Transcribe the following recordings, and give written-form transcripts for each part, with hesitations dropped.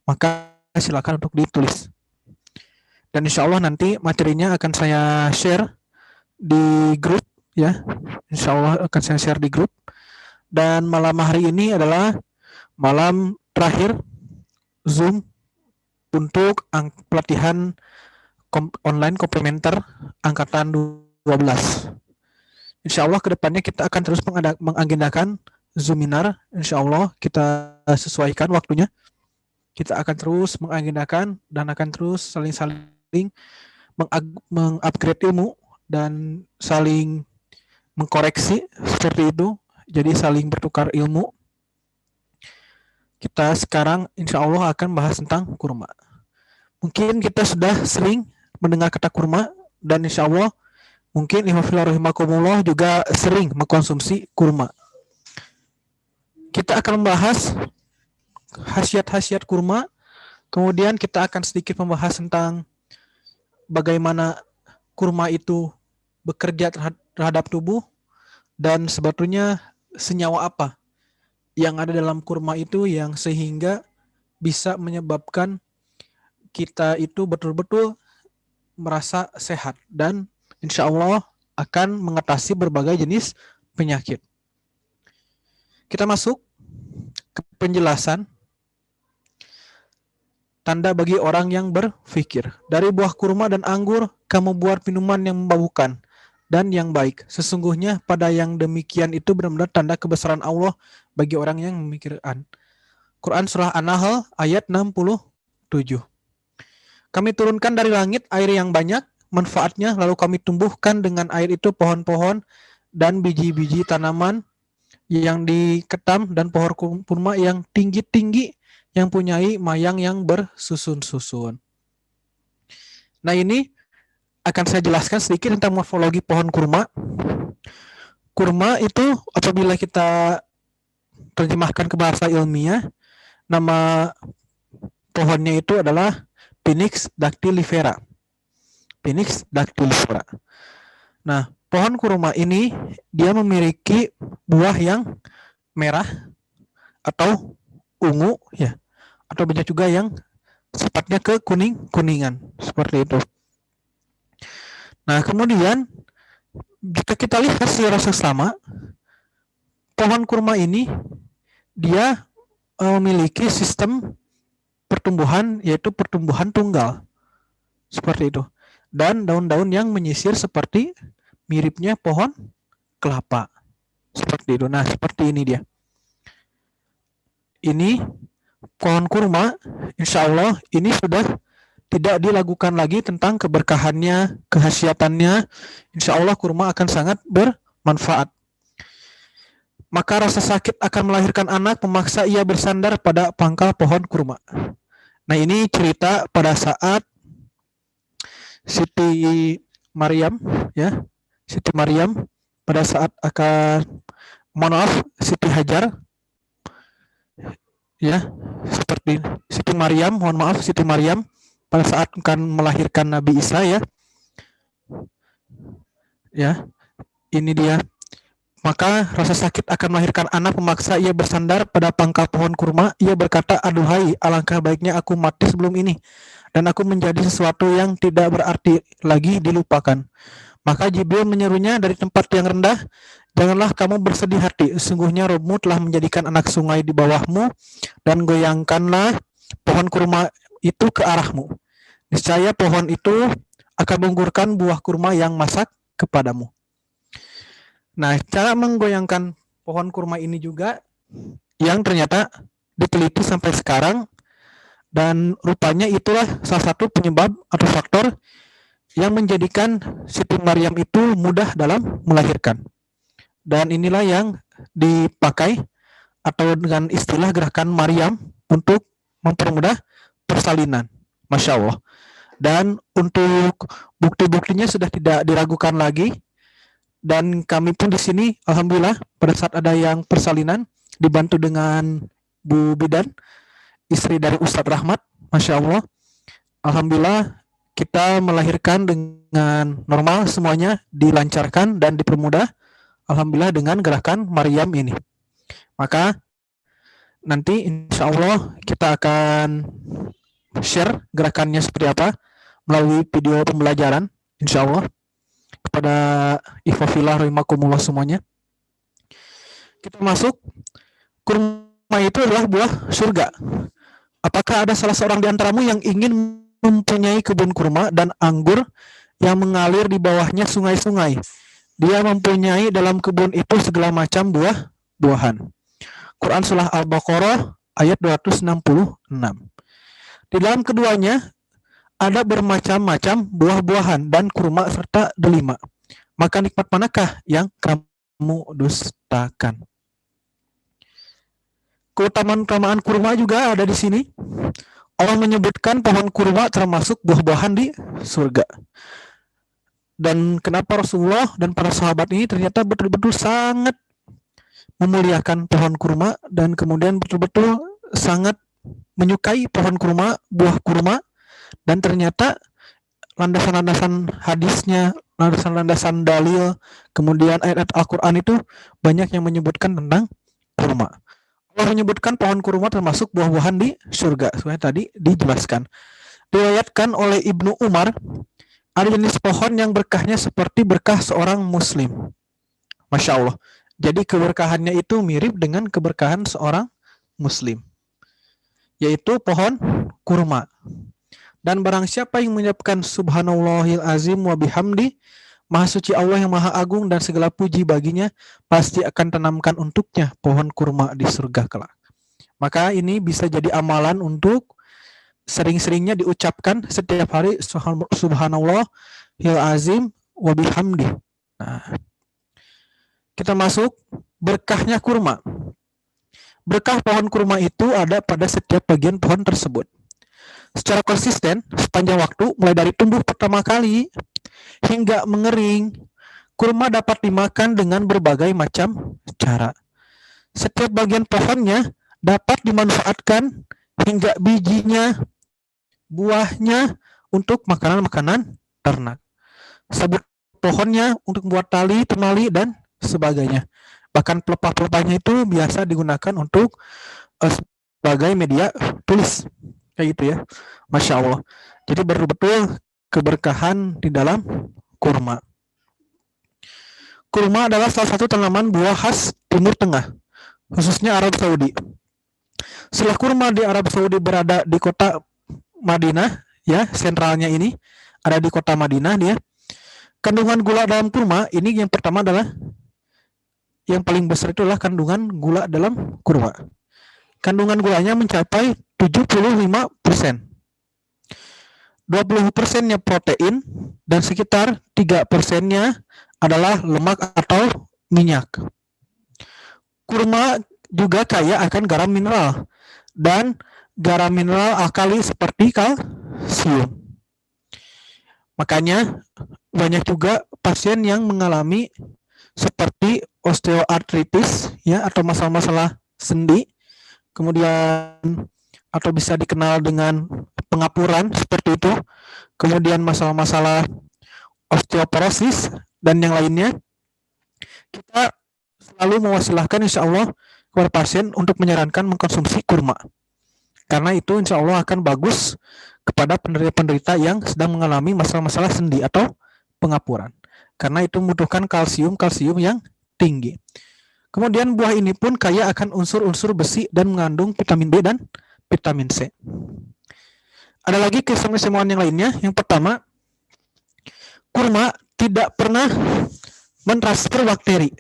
maka silakan untuk ditulis. Dan insya Allah nanti materinya akan saya share di grup ya. Insya Allah akan saya share di grup. Dan malam hari ini adalah malam terakhir Zoom untuk pelatihan online komplementer angkatan 12. Insya Allah kedepannya kita akan terus mengagendakan Zoominar. Insya Allah kita sesuaikan waktunya. Kita akan terus mengagendakan dan akan terus saling mengupgrade ilmu dan saling mengkoreksi seperti itu. Jadi saling bertukar ilmu. Kita sekarang insya Allah akan bahas tentang kurma. Mungkin kita sudah sering mendengar kata kurma dan insya Allah mungkin rahimakumullah juga sering mengkonsumsi kurma. Kita akan membahas khasiat-khasiat kurma, kemudian kita akan sedikit membahas tentang bagaimana kurma itu bekerja terhadap tubuh dan sebetulnya senyawa apa yang ada dalam kurma itu yang sehingga bisa menyebabkan kita itu betul-betul merasa sehat dan insya Allah akan mengatasi berbagai jenis penyakit. Kita masuk ke penjelasan tanda bagi orang yang berpikir. Dari buah kurma dan anggur, kamu buat minuman yang memabukkan dan yang baik. Sesungguhnya pada yang demikian itu benar-benar tanda kebesaran Allah bagi orang yang memikirkan. Quran Surah An-Nahl ayat 67. Kami turunkan dari langit air yang banyak, manfaatnya lalu kami tumbuhkan dengan air itu pohon-pohon dan biji-biji tanaman yang diketam dan pohon kurma yang tinggi-tinggi yang punyai mayang yang bersusun-susun. Nah ini akan saya jelaskan sedikit tentang morfologi pohon kurma. Kurma itu apabila kita terjemahkan ke bahasa ilmiah, nama pohonnya itu adalah Pinus dactylifera. Pinus dactylifera. Nah, pohon kurma ini dia memiliki buah yang merah atau ungu ya, atau bisa juga yang sifatnya ke kuningan seperti itu. Nah, kemudian jika kita lihat secara seksama, pohon kurma ini dia memiliki sistem pertumbuhan yaitu pertumbuhan tunggal seperti itu, dan daun-daun yang menyisir seperti miripnya pohon kelapa seperti itu. Nah, seperti ini dia. Ini pohon kurma, insya Allah ini sudah tidak diragukan lagi tentang keberkahannya, khasiatannya. Insya Allah kurma akan sangat bermanfaat. Maka rasa sakit akan melahirkan anak, memaksa ia bersandar pada pangkal pohon kurma. Nah ini cerita pada saat Siti Maryam, ya, Siti Maryam pada saat akan, Siti Hajar, ya, seperti Siti Maryam, Siti Maryam pada saat akan melahirkan Nabi Isa, ya, ini dia. Maka rasa sakit akan melahirkan anak, memaksa ia bersandar pada pangkal pohon kurma. Ia berkata, aduhai, alangkah baiknya aku mati sebelum ini, dan aku menjadi sesuatu yang tidak berarti lagi dilupakan. Maka Jibril menyerunya dari tempat yang rendah, janganlah kamu bersedih hati, sesungguhnya Rabbmu telah menjadikan anak sungai di bawahmu, dan goyangkanlah pohon kurma itu ke arahmu. Niscaya pohon itu akan menggugurkan buah kurma yang masak kepadamu. Nah, cara menggoyangkan pohon kurma ini juga yang ternyata diteliti sampai sekarang, dan rupanya itulah salah satu penyebab atau faktor yang menjadikan Siti Maryam itu mudah dalam melahirkan. Dan inilah yang dipakai atau dengan istilah gerakan Maryam untuk mempermudah persalinan. Masya Allah. Dan untuk bukti-buktinya sudah tidak diragukan lagi. Dan kami pun di sini, alhamdulillah, pada saat ada yang persalinan, dibantu dengan Bu Bidan, istri dari Ustadz Rahmat, Masya Allah, alhamdulillah, kita melahirkan dengan normal, semuanya dilancarkan dan dipermudah, alhamdulillah, dengan gerakan Maryam ini. Maka, Nanti insya Allah kita akan share gerakannya seperti apa melalui video pembelajaran insya Allah kepada ikhwafillah rahimakumullah semuanya. Kita masuk, kurma itu adalah buah surga. Apakah ada salah seorang di antaramu yang ingin mempunyai kebun kurma dan anggur yang mengalir di bawahnya sungai-sungai? Dia mempunyai dalam kebun itu segala macam buah-buahan. Quran Surah Al-Baqarah ayat 266. Di dalam keduanya ada bermacam-macam buah-buahan dan kurma serta delima. Maka nikmat manakah yang kamu dustakan? Keutamaan kurma juga ada di sini. Allah menyebutkan pohon kurma termasuk buah-buahan di surga. Dan kenapa Rasulullah dan para sahabat ini ternyata betul-betul sangat memuliakan pohon kurma dan kemudian betul-betul sangat menyukai pohon kurma, buah kurma, dan ternyata landasan-landasan hadisnya, landasan-landasan dalil, kemudian ayat-ayat Al-Quran itu banyak yang menyebutkan tentang kurma. Allah menyebutkan pohon kurma termasuk buah-buahan di surga. Sebenarnya tadi dijelaskan. Diriwayatkan oleh Ibnu Umar, ada jenis pohon yang berkahnya seperti berkah seorang muslim. Masya Allah. Jadi keberkahannya itu mirip dengan keberkahan seorang muslim, yaitu pohon kurma. Dan barang siapa yang mengucapkan subhanallahil azim wa bihamdi, maha suci Allah yang maha agung dan segala puji baginya, pasti akan tanamkan untuknya pohon kurma di surga kelak. Maka ini bisa jadi amalan untuk sering-seringnya diucapkan setiap hari subhanallahil azim wa bihamdi. Nah, kita masuk berkahnya kurma. Berkah pohon kurma itu ada pada setiap bagian pohon tersebut. Secara konsisten sepanjang waktu, mulai dari tumbuh pertama kali hingga mengering, kurma dapat dimakan dengan berbagai macam cara. Setiap bagian pohonnya dapat dimanfaatkan hingga bijinya, buahnya untuk makanan-makanan ternak. Sabut pohonnya untuk membuat tali, temali, dan sebagainya. Bahkan pelepah-pelepahnya itu biasa digunakan untuk sebagai media tulis. Kayak gitu ya. Masya Allah. Jadi betul-betul keberkahan di dalam kurma. Kurma adalah salah satu tanaman buah khas Timur Tengah, khususnya Arab Saudi. Setelah kurma di Arab Saudi berada di kota Madinah, ya, sentralnya ini ada di kota Madinah dia. Kandungan gula dalam kurma ini yang pertama adalah yang paling besar itu adalah kandungan gula dalam kurma. Kandungan gulanya mencapai 75%. 20%-nya protein dan sekitar 3%-nya adalah lemak atau minyak. Kurma juga kaya akan garam mineral dan garam mineral alkali seperti kalsium. Makanya banyak juga pasien yang mengalami seperti osteoartritis ya, atau masalah-masalah sendi, kemudian atau bisa dikenal dengan pengapuran seperti itu, kemudian masalah-masalah osteoporosis dan yang lainnya. Kita selalu mewasilahkan insya Allah kepada pasien untuk menyarankan mengkonsumsi kurma, karena itu insya Allah akan bagus kepada penderita-penderita yang sedang mengalami masalah-masalah sendi atau pengapuran, karena itu membutuhkan kalsium yang tinggi. Kemudian buah ini pun kaya akan unsur-unsur besi dan mengandung vitamin B dan vitamin C. Ada lagi keistimewaan yang lainnya. Yang pertama, kurma tidak pernah mentransfer bakteri.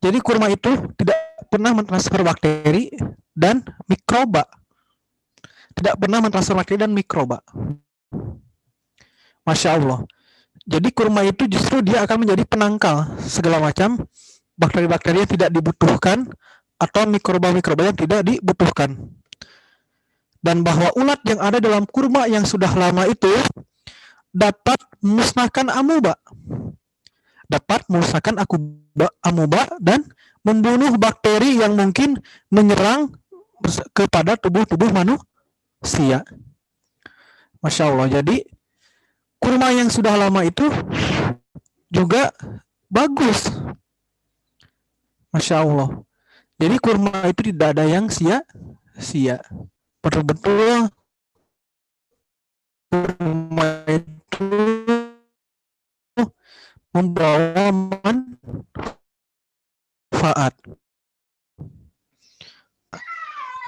Jadi kurma itu tidak pernah mentransfer bakteri dan mikroba. Tidak pernah mentransfer bakteri dan mikroba. Masya Allah. Jadi kurma itu justru dia akan menjadi penangkal segala macam bakteri-bakteri yang tidak dibutuhkan atau mikroba-mikroba yang tidak dibutuhkan. Dan bahwa ulat yang ada dalam kurma yang sudah lama itu dapat memusnahkan amuba. Dapat memusnahkan amuba dan membunuh bakteri yang mungkin menyerang kepada tubuh manusia. Masya Allah. Jadi kurma yang sudah lama itu juga bagus. Masya Allah. Jadi kurma itu tidak ada yang sia-sia. Betul-betul kurma itu membawa manfaat.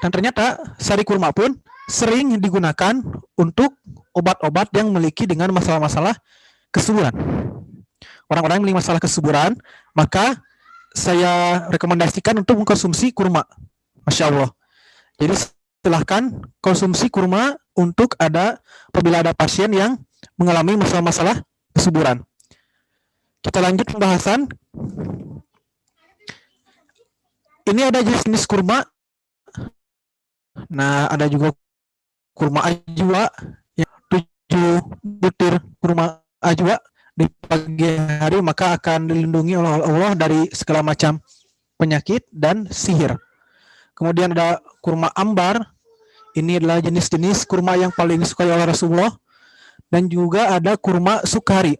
Dan ternyata sari kurma pun sering digunakan untuk obat-obat yang memiliki dengan masalah-masalah kesuburan. Orang-orang yang memiliki masalah kesuburan, maka saya rekomendasikan untuk mengkonsumsi kurma. Masya Allah. Jadi silahkan konsumsi kurma untuk apabila ada pasien yang mengalami masalah-masalah kesuburan. Kita lanjut pembahasan. Ini ada jenis kurma. Nah, ada juga kurma ajwa, ya, 7 butir kurma ajwa di pagi hari, maka akan dilindungi oleh Allah dari segala macam penyakit dan sihir. Kemudian ada kurma ambar. Ini adalah jenis-jenis kurma yang paling disukai oleh Rasulullah. Dan juga ada kurma sukari.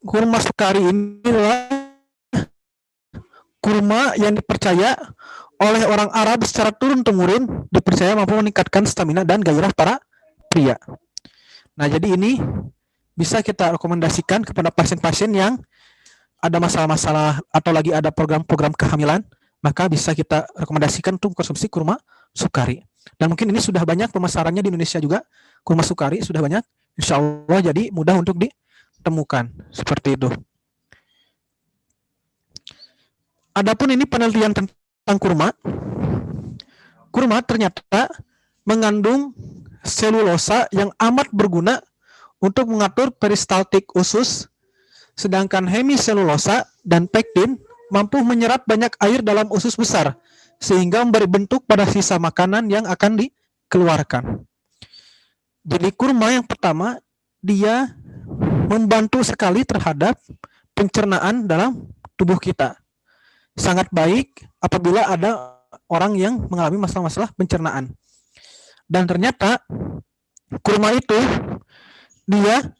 Kurma sukari ini adalah kurma yang dipercaya oleh orang Arab secara turun-temurun, dipercaya mampu meningkatkan stamina dan gairah para pria. Nah, jadi ini bisa kita rekomendasikan kepada pasien-pasien yang ada masalah-masalah atau lagi ada program-program kehamilan, maka bisa kita rekomendasikan untuk konsumsi kurma sukari. Dan mungkin ini sudah banyak pemasarannya di Indonesia juga, kurma sukari sudah banyak, insya Allah jadi mudah untuk ditemukan, seperti itu. Adapun ini penelitian tentang kurma. Kurma ternyata mengandung selulosa yang amat berguna untuk mengatur peristaltik usus, sedangkan hemiselulosa dan pektin mampu menyerap banyak air dalam usus besar, sehingga memberi bentuk pada sisa makanan yang akan dikeluarkan. Jadi kurma yang pertama, dia membantu sekali terhadap pencernaan dalam tubuh kita. Sangat baik apabila ada orang yang mengalami masalah-masalah pencernaan. Dan ternyata kurma itu dia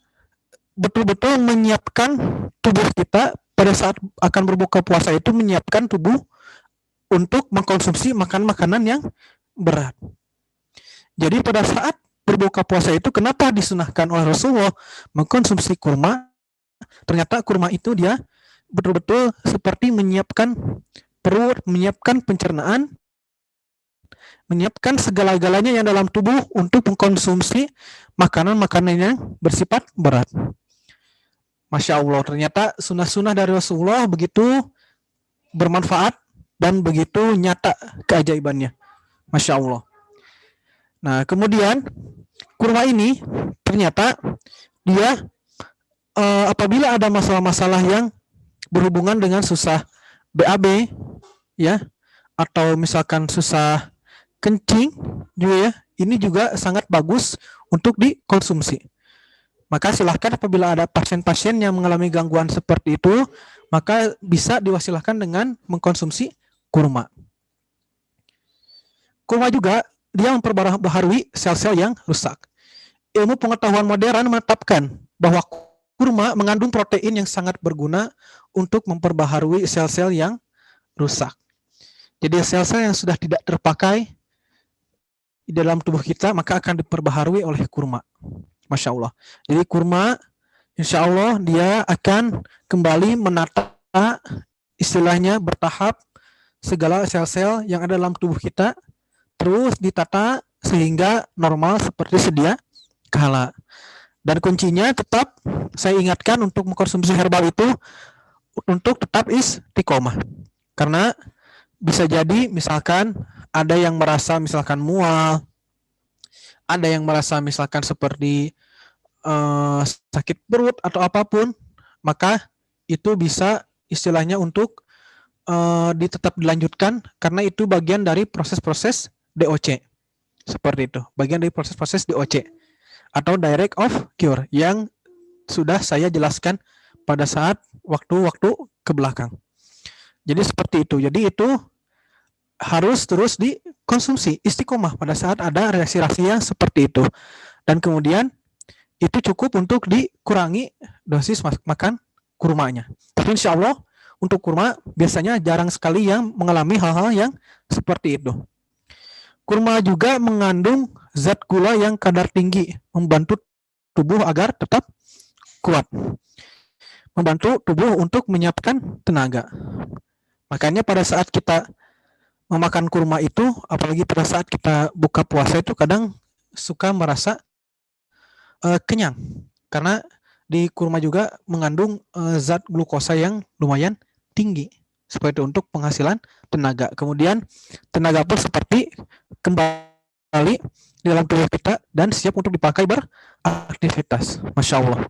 betul-betul menyiapkan tubuh kita pada saat akan berbuka puasa itu, menyiapkan tubuh untuk mengkonsumsi makanan-makanan yang berat. Jadi pada saat berbuka puasa itu kenapa disunahkan oleh Rasulullah mengkonsumsi kurma? Ternyata kurma itu dia betul-betul seperti menyiapkan perut, menyiapkan pencernaan, menyiapkan segala-galanya yang dalam tubuh untuk mengkonsumsi makanan-makanan yang bersifat berat. Masya Allah, ternyata sunnah-sunnah dari Rasulullah begitu bermanfaat dan begitu nyata keajaibannya. Masya Allah. Nah, kemudian kurma ini ternyata dia apabila ada masalah-masalah yang berhubungan dengan susah BAB, ya, atau misalkan susah kencing juga, ya, ini juga sangat bagus untuk dikonsumsi. Maka silahkan apabila ada pasien-pasien yang mengalami gangguan seperti itu, maka bisa diwasilahkan dengan mengkonsumsi kurma. Kurma juga dia memperbaharui sel-sel yang rusak. Ilmu pengetahuan modern menetapkan bahwa kurma mengandung protein yang sangat berguna untuk memperbaharui sel-sel yang rusak. Jadi sel-sel yang sudah tidak terpakai di dalam tubuh kita maka akan diperbaharui oleh kurma. Masya Allah. Jadi kurma insya Allah dia akan kembali menata, istilahnya bertahap, segala sel-sel yang ada dalam tubuh kita terus ditata sehingga normal seperti sedia kala. Dan kuncinya tetap saya ingatkan untuk mengkonsumsi herbal itu untuk tetap istiqomah. Karena bisa jadi misalkan ada yang merasa misalkan mual, ada yang merasa misalkan seperti sakit perut atau apapun, maka itu bisa istilahnya untuk tetap dilanjutkan karena itu bagian dari proses-proses DOC. Seperti itu, bagian dari proses-proses DOC atau direct of cure yang sudah saya jelaskan pada saat waktu-waktu ke belakang. Jadi seperti itu. Jadi itu harus terus dikonsumsi istiqomah pada saat ada reaksi-reaksi yang seperti itu. Dan kemudian itu cukup untuk dikurangi dosis makan kurmanya. Tapi insya Allah untuk kurma biasanya jarang sekali yang mengalami hal-hal yang seperti itu. Kurma juga mengandung zat gula yang kadar tinggi, membantu tubuh agar tetap kuat, membantu tubuh untuk menyiapkan tenaga. Makanya pada saat kita memakan kurma itu, apalagi pada saat kita buka puasa itu kadang suka merasa kenyang, karena di kurma juga mengandung zat glukosa yang lumayan tinggi, seperti itu untuk penghasilan tenaga. Kemudian tenaga pun seperti kembali di dalam tubuh kita dan siap untuk dipakai beraktivitas. Masya Allah.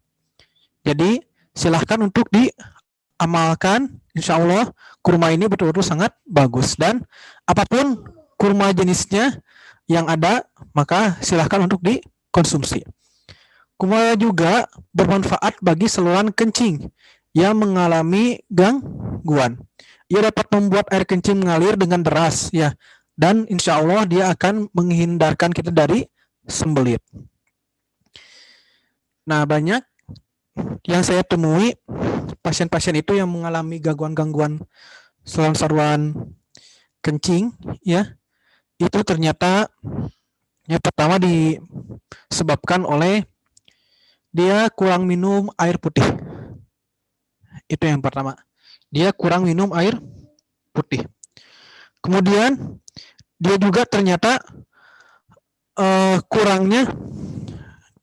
Jadi silahkan untuk diamalkan. Insya Allah kurma ini betul-betul sangat bagus, dan apapun kurma jenisnya yang ada, maka silahkan untuk dikonsumsi. Kurma juga bermanfaat bagi saluran kencing yang mengalami gangguan. Ia dapat membuat air kencing mengalir dengan deras, ya, dan insya Allah dia akan menghindarkan kita dari sembelit. Nah, banyak yang saya temui pasien-pasien itu yang mengalami gangguan-gangguan saluran kencing, ya, itu ternyata yang pertama disebabkan oleh dia kurang minum air putih. Itu yang pertama. Dia kurang minum air putih. Kemudian dia juga ternyata kurangnya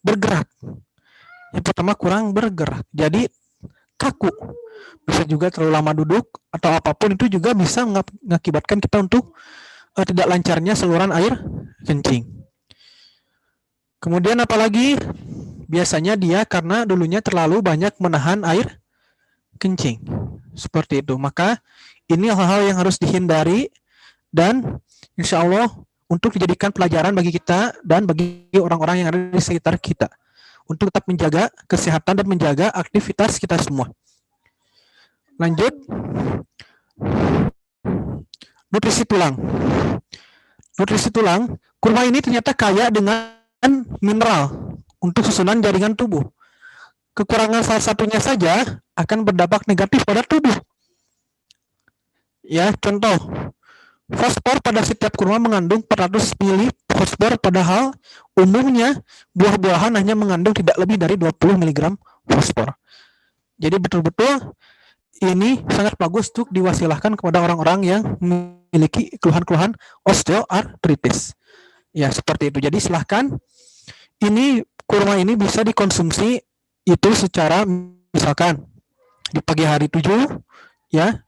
bergerak. Yang pertama kurang bergerak. Jadi kaku. Bisa juga terlalu lama duduk atau apapun, itu juga bisa mengakibatkan kita untuk tidak lancarnya saluran air kencing. Kemudian apalagi biasanya dia karena dulunya terlalu banyak menahan air kencing. Seperti itu. Maka ini hal-hal yang harus dihindari, dan insya Allah untuk dijadikan pelajaran bagi kita dan bagi orang-orang yang ada di sekitar kita, untuk tetap menjaga kesehatan dan menjaga aktivitas kita semua. Lanjut. Nutrisi tulang. Nutrisi tulang, kurma ini ternyata kaya dengan mineral untuk susunan jaringan tubuh. Kekurangan salah satunya saja akan berdampak negatif pada tubuh. Ya, contoh, fosfor pada setiap kurma mengandung 400 mili fosfor, padahal umumnya buah-buahan hanya mengandung tidak lebih dari 20 mg fosfor. Jadi betul-betul ini sangat bagus untuk diwasilahkan kepada orang-orang yang memiliki keluhan-keluhan osteoartritis. Ya, seperti itu. Jadi silahkan, ini kurma ini bisa dikonsumsi itu secara misalkan di pagi hari 7, ya,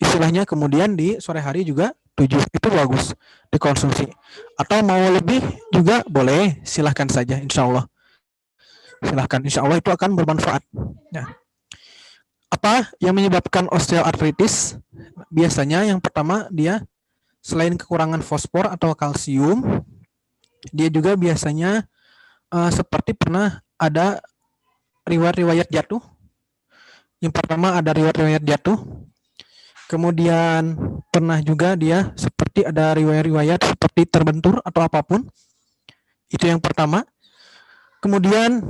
istilahnya, kemudian di sore hari juga 7, itu bagus dikonsumsi. Atau mau lebih juga boleh, silahkan saja, insya Allah. Silahkan, insya Allah itu akan bermanfaat. Ya. Apa yang menyebabkan osteoartritis? Biasanya yang pertama, dia selain kekurangan fosfor atau kalsium, dia juga biasanya seperti pernah ada riwayat-riwayat jatuh. Yang pertama ada riwayat-riwayat jatuh. Kemudian pernah juga dia seperti ada riwayat-riwayat seperti terbentur atau apapun. Itu yang pertama. Kemudian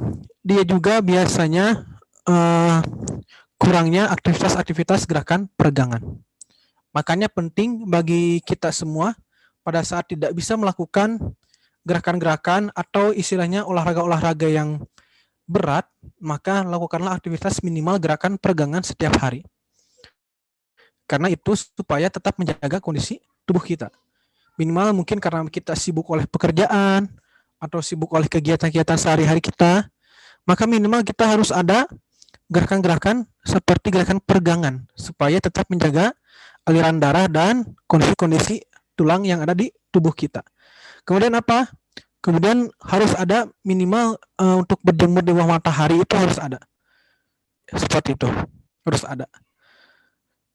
dia juga biasanya kurangnya aktivitas-aktivitas gerakan peregangan. Makanya penting bagi kita semua pada saat tidak bisa melakukan gerakan-gerakan atau istilahnya olahraga-olahraga yang berat, maka lakukanlah aktivitas minimal gerakan peregangan setiap hari. Karena itu supaya tetap menjaga kondisi tubuh kita. Minimal mungkin karena kita sibuk oleh pekerjaan atau sibuk oleh kegiatan-kegiatan sehari-hari kita, maka minimal kita harus ada gerakan-gerakan seperti gerakan peregangan supaya tetap menjaga aliran darah dan kondisi-kondisi tulang yang ada di tubuh kita. Kemudian apa? Kemudian harus ada minimal untuk berjemur di bawah matahari, itu harus ada. Seperti itu, harus ada.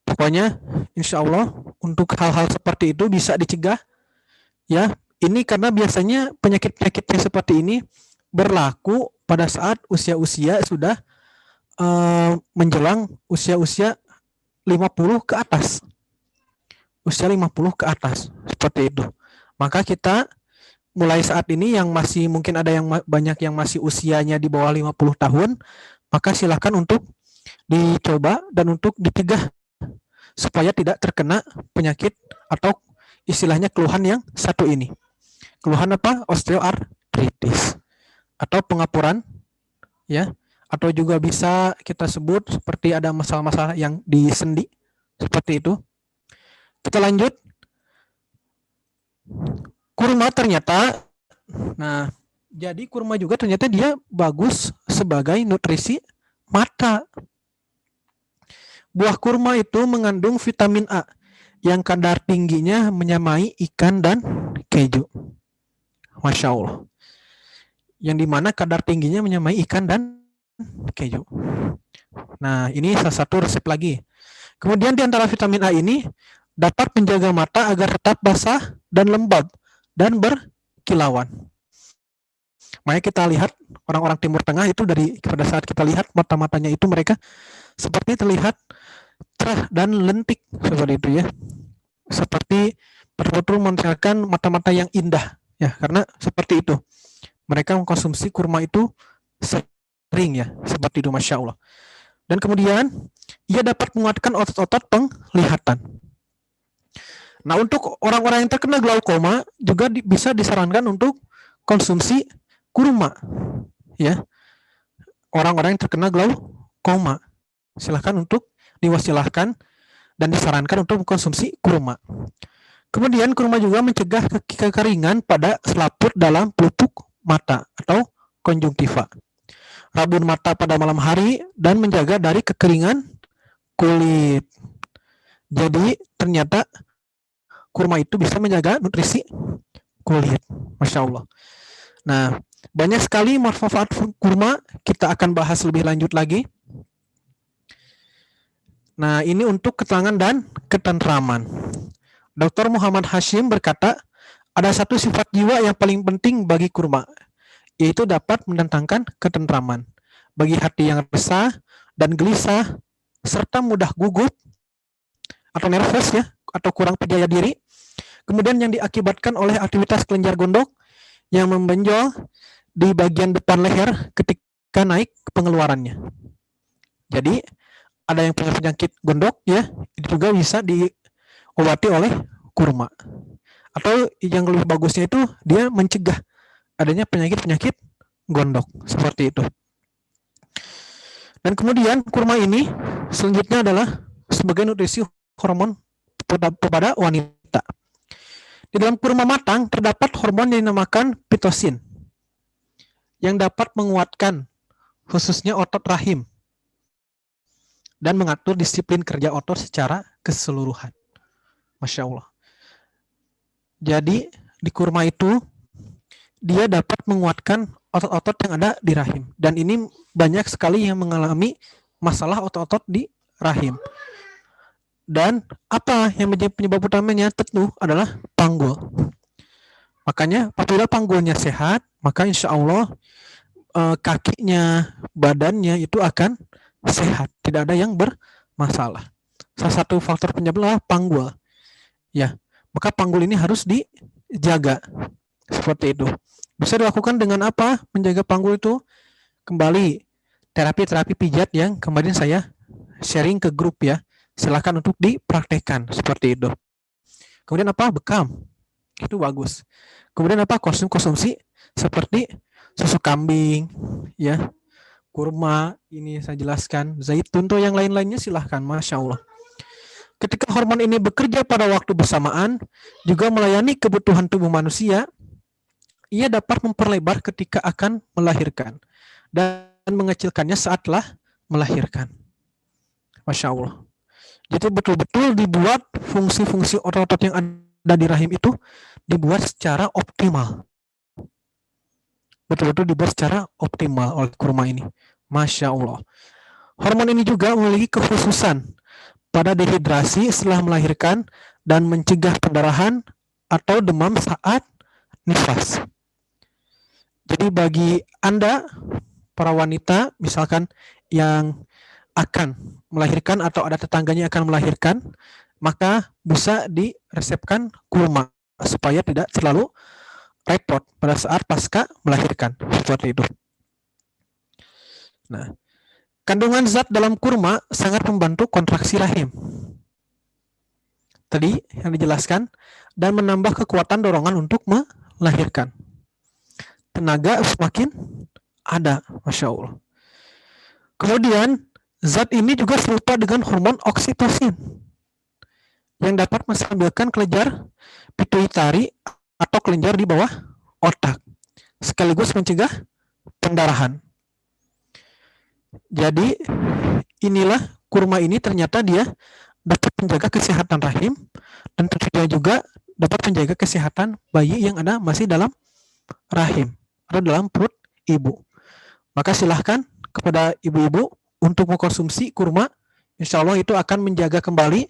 Pokoknya insya Allah untuk hal-hal seperti itu bisa dicegah. Ya, ini karena biasanya penyakit-penyakit yang seperti ini berlaku pada saat usia-usia sudah menjelang usia-usia 50 ke atas. Usia 50 ke atas, seperti itu. Maka kita mulai saat ini yang masih mungkin ada yang banyak yang masih usianya di bawah 50 tahun, maka silakan untuk dicoba dan untuk dicegah supaya tidak terkena penyakit atau istilahnya keluhan yang satu ini. Keluhan apa? Osteoartritis atau pengapuran, ya, atau juga bisa kita sebut seperti ada masalah-masalah yang di sendi seperti itu. Kita lanjut. Kurma ternyata, nah, jadi kurma juga ternyata dia bagus sebagai nutrisi mata. Buah kurma itu mengandung vitamin A yang kadar tingginya menyamai ikan dan keju. Masya Allah. Yang dimana kadar tingginya menyamai ikan dan keju. Nah, ini salah satu resep lagi. Kemudian di antara vitamin A ini dapat menjaga mata agar tetap basah dan lembab dan berkilauan. Makanya kita lihat orang-orang Timur Tengah itu pada saat kita lihat mata-matanya itu mereka seperti terlihat cerah dan lentik seperti itu ya. Seperti betul-betul memancarkan mata-mata yang indah ya, karena seperti itu. Mereka mengkonsumsi kurma itu sering ya, seperti itu, Masya Allah. Dan kemudian ia dapat menguatkan otot-otot penglihatan. Nah, untuk orang-orang yang terkena glaukoma juga bisa disarankan untuk konsumsi kurma, ya. Orang-orang yang terkena glaukoma, silahkan untuk diwasilahkan dan disarankan untuk mengkonsumsi kurma. Kemudian kurma juga mencegah kekeringan pada selaput dalam pelupuk mata atau konjungtiva, rabun mata pada malam hari, dan menjaga dari kekeringan kulit. Jadi ternyata kurma itu bisa menjaga nutrisi kulit. Masya Allah. Nah, banyak sekali manfaat kurma, kita akan bahas lebih lanjut lagi. Nah, ini untuk ketenangan dan ketentraman. Dr. Muhammad Hashim berkata, ada satu sifat jiwa yang paling penting bagi kurma, yaitu dapat mendatangkan ketentraman bagi hati yang resah dan gelisah, serta mudah gugup atau nervous ya, atau kurang percaya diri. Kemudian yang diakibatkan oleh aktivitas kelenjar gondok yang membenjol di bagian depan leher ketika naik pengeluarannya. Jadi ada yang punya penyakit gondok ya, itu juga bisa diobati oleh kurma. Atau yang lebih bagusnya itu dia mencegah adanya penyakit-penyakit gondok seperti itu. Dan kemudian kurma ini selanjutnya adalah sebagai nutrisi hormon pada wanita. Di dalam kurma matang terdapat hormon yang dinamakan pitocin yang dapat menguatkan khususnya otot rahim dan mengatur disiplin kerja otot secara keseluruhan. Masya Allah. Jadi di kurma itu dia dapat menguatkan otot-otot yang ada di rahim. Dan ini banyak sekali yang mengalami masalah otot-otot di rahim. Dan apa yang menjadi penyebab utamanya? Tentu adalah panggul. Makanya apabila panggulnya sehat, maka insya Allah kakinya, badannya itu akan sehat. Tidak ada yang bermasalah. Salah satu faktor penyebab adalah panggul. Ya, maka panggul ini harus dijaga. Seperti itu. Bisa dilakukan dengan apa? Menjaga panggul itu kembali terapi-terapi pijat yang kemarin saya sharing ke grup ya. Silakan untuk dipraktekkan seperti itu. Kemudian apa? Bekam. Itu bagus. Kemudian apa? Konsumsi seperti susu kambing ya. Kurma ini saya jelaskan, zaitun atau yang lain-lainnya silahkan, Masya Allah. Ketika hormon ini bekerja pada waktu bersamaan, juga melayani kebutuhan tubuh manusia, ia dapat memperlebar ketika akan melahirkan dan mengecilkannya saatlah melahirkan. Masya Allah. Jadi betul-betul dibuat fungsi-fungsi otot-otot yang ada di rahim itu dibuat secara optimal. Betul-betul dibuat secara optimal oleh kurma ini. Masya Allah. Hormon ini juga memiliki kekhususan pada dehidrasi setelah melahirkan dan mencegah pendarahan atau demam saat nifas. Jadi bagi Anda, para wanita, misalkan yang akan melahirkan atau ada tetangganya akan melahirkan, maka bisa diresepkan kurma supaya tidak terlalu repot pada saat pasca melahirkan. Seperti itu. Nah, kandungan zat dalam kurma sangat membantu kontraksi rahim. tadi yang dijelaskan, dan menambah kekuatan dorongan untuk melahirkan. Tenaga semakin ada, Masya Allah. Kemudian, zat ini juga serupa dengan hormon oksitosin yang dapat menstabilkan kelenjar pituitari atau kelenjar di bawah otak, sekaligus mencegah pendarahan. Jadi, inilah kurma ini ternyata dia dapat menjaga kesehatan rahim dan tentunya juga dapat menjaga kesehatan bayi yang ada masih dalam rahim atau dalam perut ibu. Maka silahkan kepada ibu-ibu untuk mengkonsumsi kurma. Insya Allah itu akan menjaga kembali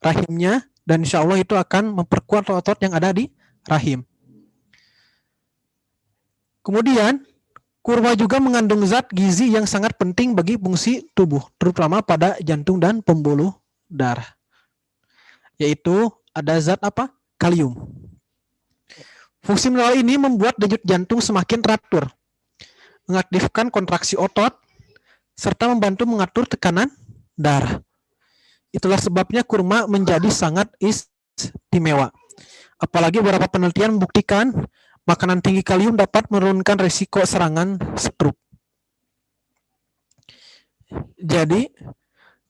rahimnya dan insya Allah itu akan memperkuat otot yang ada di rahim. Kemudian kurma juga mengandung zat gizi yang sangat penting bagi fungsi tubuh, terutama pada jantung dan pembuluh darah. Yaitu ada zat apa? Kalium. Fungsi mineral ini membuat denyut jantung semakin teratur, mengaktifkan kontraksi otot, serta membantu mengatur tekanan darah. Itulah sebabnya kurma menjadi sangat istimewa. Apalagi beberapa penelitian membuktikan makanan tinggi kalium dapat menurunkan risiko serangan stroke. Jadi,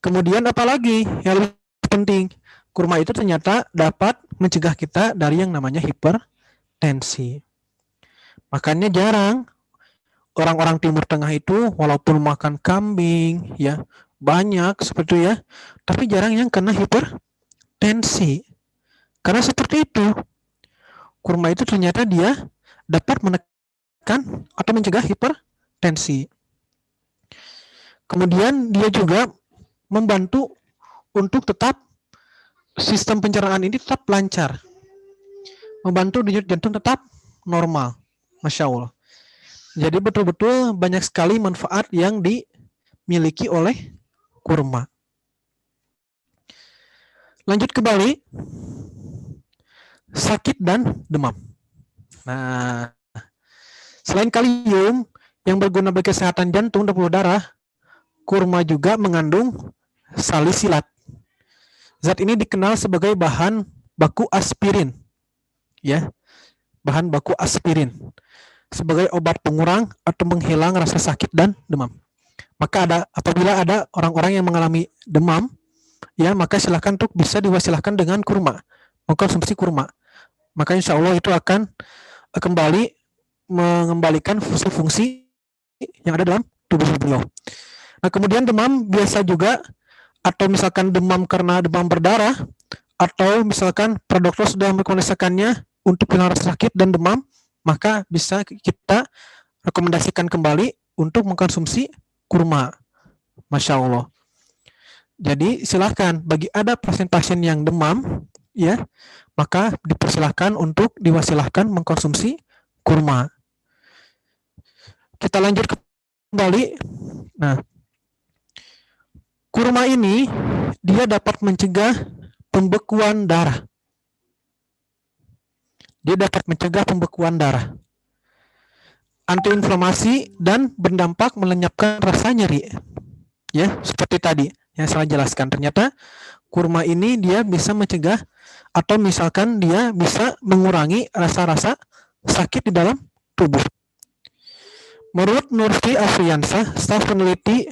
kemudian apalagi yang lebih penting, kurma itu ternyata dapat mencegah kita dari yang namanya hipertensi. Makanya jarang orang-orang Timur Tengah itu walaupun makan kambing ya banyak seperti itu ya, tapi jarang yang kena hipertensi. Karena seperti itu, kurma itu ternyata dia dapat menekan atau mencegah hipertensi. Kemudian dia juga membantu untuk tetap sistem pencernaan ini tetap lancar, membantu denyut jantung tetap normal. Masya Allah. Jadi betul-betul banyak sekali manfaat yang dimiliki oleh kurma. Lanjut kembali, sakit dan demam. Nah, selain kalium yang berguna bagi kesehatan jantung dan pembuluh darah, kurma juga mengandung salisilat. Zat ini dikenal sebagai bahan baku aspirin, ya, bahan baku aspirin sebagai obat pengurang atau menghilang rasa sakit dan demam. Maka apabila ada orang-orang yang mengalami demam, ya maka silakan untuk bisa diwasilahkan dengan kurma, mengkonsumsi kurma. Maka insya Allah itu akan kembali mengembalikan fungsi-fungsi yang ada dalam tubuh beliau. Nah, kemudian demam biasa juga, atau misalkan demam karena demam berdarah, atau misalkan para dokter sudah merekomendasikannya untuk hilang rasa sakit dan demam, maka bisa kita rekomendasikan kembali untuk mengkonsumsi kurma. Masya Allah. Jadi silahkan bagi ada pasien-pasien yang demam, ya, maka dipersilahkan untuk diwasilahkan mengkonsumsi kurma. Kita lanjut kembali. Nah, kurma ini dia dapat mencegah pembekuan darah. Dia dapat mencegah pembekuan darah, antiinflamasi, dan berdampak melenyapkan rasa nyeri. Ya, seperti tadi yang saya jelaskan. Ternyata kurma ini dia bisa mencegah atau misalkan dia bisa mengurangi rasa-rasa sakit di dalam tubuh. Menurut Nurfi Afriansah, staf peneliti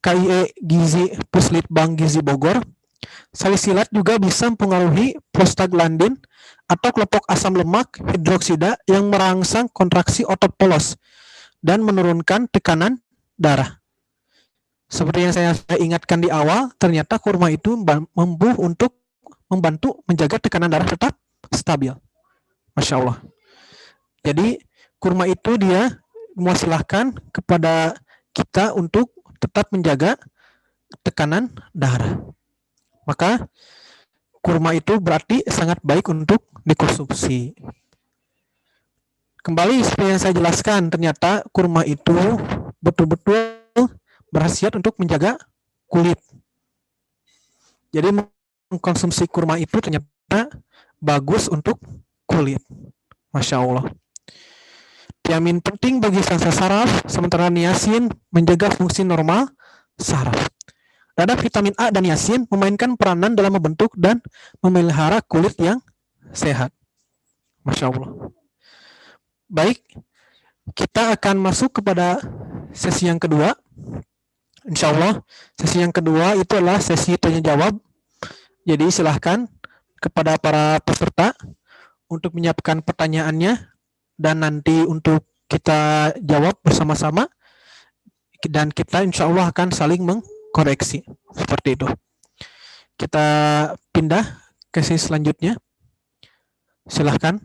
KIE Gizi Puslitbang Gizi Bogor, salisilat juga bisa mempengaruhi prostaglandin atau kelompok asam lemak hidroksida yang merangsang kontraksi otot polos dan menurunkan tekanan darah. Seperti yang saya ingatkan di awal, ternyata kurma itu mampu untuk membantu menjaga tekanan darah tetap stabil. Masya Allah. Jadi kurma itu dia mewakilkan kepada kita untuk tetap menjaga tekanan darah. Maka kurma itu berarti sangat baik untuk dikonsumsi. Kembali seperti yang saya jelaskan, ternyata kurma itu betul-betul berkhasiat untuk menjaga kulit. Jadi mengkonsumsi kurma itu ternyata bagus untuk kulit. Masya Allah. Tiamin penting bagi sel saraf, sementara niacin menjaga fungsi normal saraf. Terhadap vitamin A dan niacin memainkan peranan dalam membentuk dan memelihara kulit yang sehat. Masya Allah. Baik, kita akan masuk kepada sesi yang kedua. Insya Allah, sesi yang kedua itu adalah sesi tanya jawab. Jadi silahkan kepada para peserta untuk menyiapkan pertanyaannya dan nanti untuk kita jawab bersama-sama dan kita insya Allah akan saling mengkoreksi. Seperti itu. Kita pindah ke sesi selanjutnya. Silahkan.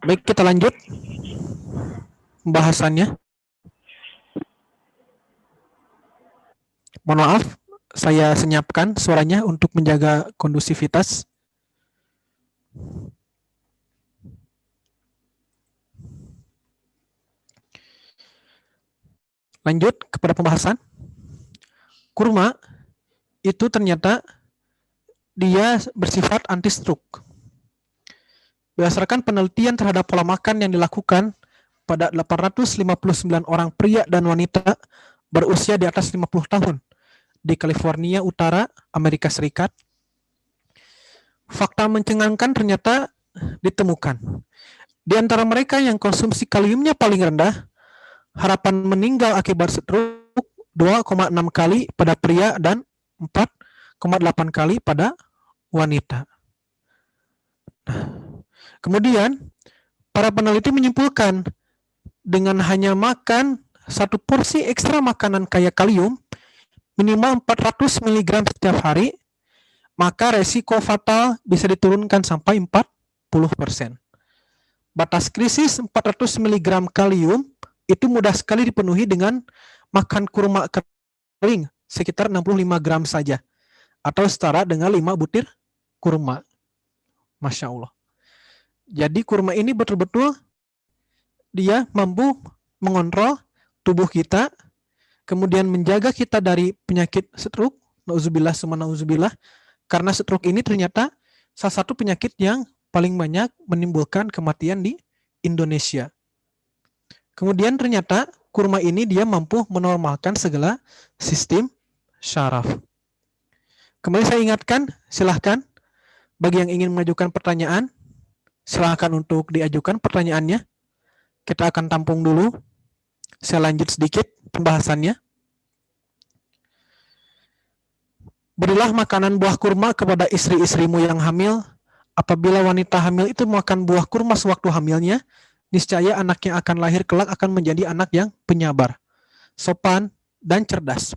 Baik, kita lanjut pembahasannya. Mohon maaf, saya senyapkan suaranya untuk menjaga kondusivitas. Lanjut kepada pembahasan. Kurma itu ternyata dia bersifat anti-stroke. Berdasarkan penelitian terhadap pola makan yang dilakukan pada 859 orang pria dan wanita berusia di atas 50 tahun di California Utara, Amerika Serikat, fakta mencengangkan ternyata ditemukan. Di antara mereka yang konsumsi kaliumnya paling rendah, harapan meninggal akibat stroke 2,6 kali pada pria dan 4,8 kali pada wanita. Kemudian, para peneliti menyimpulkan dengan hanya makan satu porsi ekstra makanan kaya kalium, minimal 400 mg setiap hari, maka resiko fatal bisa diturunkan sampai 40%. Batas krisis 400 mg kalium itu mudah sekali dipenuhi dengan makan kurma kering sekitar 65 gram saja, atau setara dengan 5 butir kurma. Masya Allah. Jadi kurma ini betul-betul dia mampu mengontrol tubuh kita, kemudian menjaga kita dari penyakit stroke, nauzubillah summa nauzubillah, karena stroke ini ternyata salah satu penyakit yang paling banyak menimbulkan kematian di Indonesia. Kemudian ternyata kurma ini dia mampu menormalkan segala sistem syaraf. Kembali saya ingatkan, silahkan bagi yang ingin mengajukan pertanyaan, silahkan untuk diajukan pertanyaannya. Kita akan tampung dulu. Saya lanjut sedikit pembahasannya. Berilah makanan buah kurma kepada istri-istrimu yang hamil. Apabila wanita hamil itu makan buah kurma sewaktu hamilnya, niscaya anak yang akan lahir kelak akan menjadi anak yang penyabar, sopan, dan cerdas.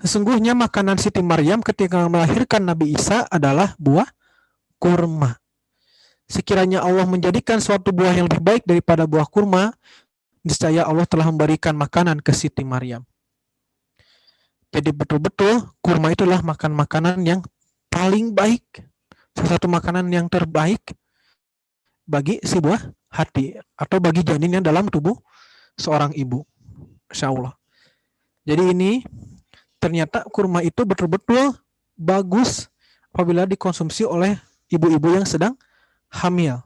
Sesungguhnya makanan Siti Maryam ketika melahirkan Nabi Isa adalah buah kurma. Sekiranya Allah menjadikan suatu buah yang lebih baik daripada buah kurma, niscaya Allah telah memberikan makanan ke Siti Maryam. Jadi betul-betul kurma itulah makanan yang paling baik, salah satu makanan yang terbaik bagi si buah hati atau bagi janin yang dalam tubuh seorang ibu. Insya Allah. Jadi ini ternyata kurma itu betul-betul bagus apabila dikonsumsi oleh ibu-ibu yang sedang hamil.